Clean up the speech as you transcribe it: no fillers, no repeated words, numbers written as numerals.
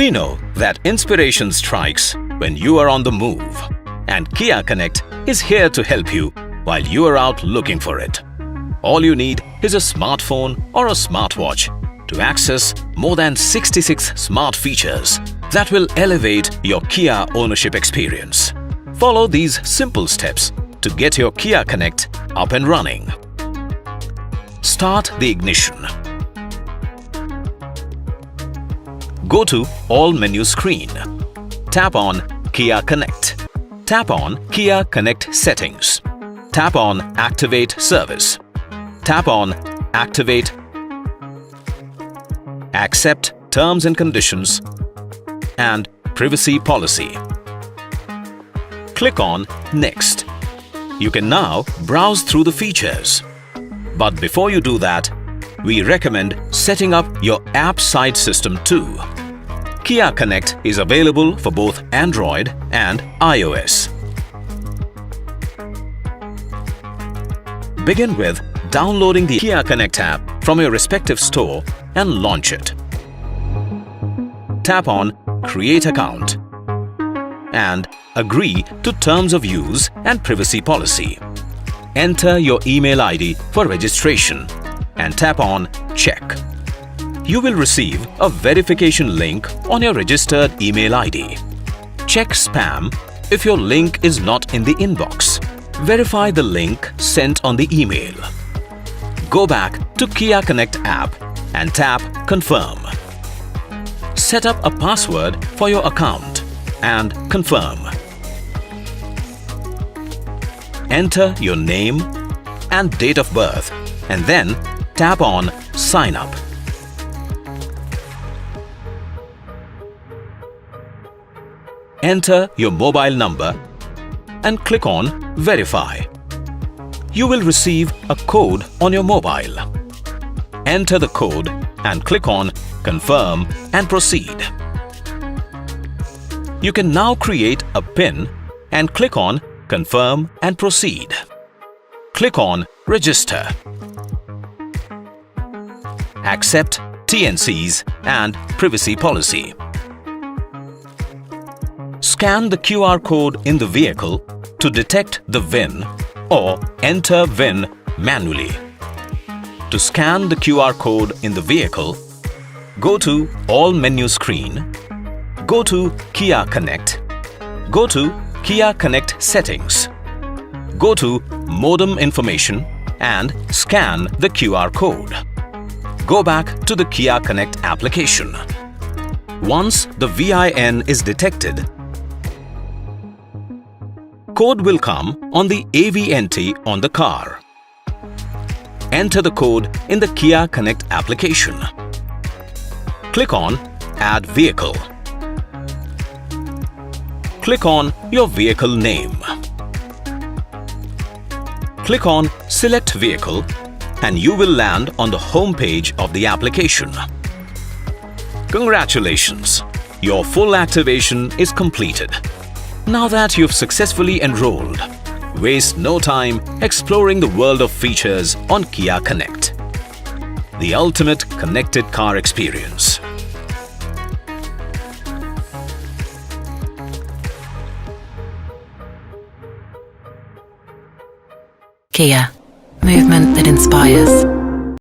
We know that inspiration strikes when you are on the move, and Kia Connect is here to help you while you are out looking for it. All you need is a smartphone or a smartwatch to access more than 66 smart features that will elevate your Kia ownership experience. Follow these simple steps to get your Kia Connect up and running. Start the ignition. Go to All menu screen. Tap on Kia Connect. Tap on Kia Connect Settings. Tap on Activate Service. Tap on Activate. Accept Terms and Conditions and Privacy Policy. Click on Next. You can now browse through the features. But before you do that, we recommend setting up your app side system too. Kia Connect is available for both Android and iOS. Begin with downloading the Kia Connect app from your respective store and launch it. Tap on Create Account and agree to Terms of Use and Privacy Policy. Enter your email ID for registration and tap on Check. You will receive a verification link on your registered email ID. Check Spam if your link is not in the inbox. Verify the link sent on the email. Go back to Kia Connect app and tap Confirm. Set up a password for your account and confirm. Enter your name and date of birth and then tap on Sign Up. Enter your mobile number and click on Verify. You will receive a code on your mobile. Enter the code and click on Confirm and Proceed. You can now create a PIN and click on Confirm and Proceed. Click on Register. Accept TNCs and Privacy Policy. Scan the QR code in the vehicle to detect the VIN or enter VIN manually. To scan the QR code in the vehicle, go to All menu screen, go to Kia Connect, go to Kia Connect Settings, go to Modem Information and scan the QR code. Go back to the Kia Connect application. Once the VIN is detected, code will come on the AVNT on the car. Enter the code in the Kia Connect application. Click on Add Vehicle. Click on your vehicle name. Click on Select Vehicle and you will land on the home page of the application. Congratulations! Your full activation is completed. Now that you've successfully enrolled, waste no time exploring the world of features on Kia Connect. The ultimate connected car experience. Kia, movement that inspires.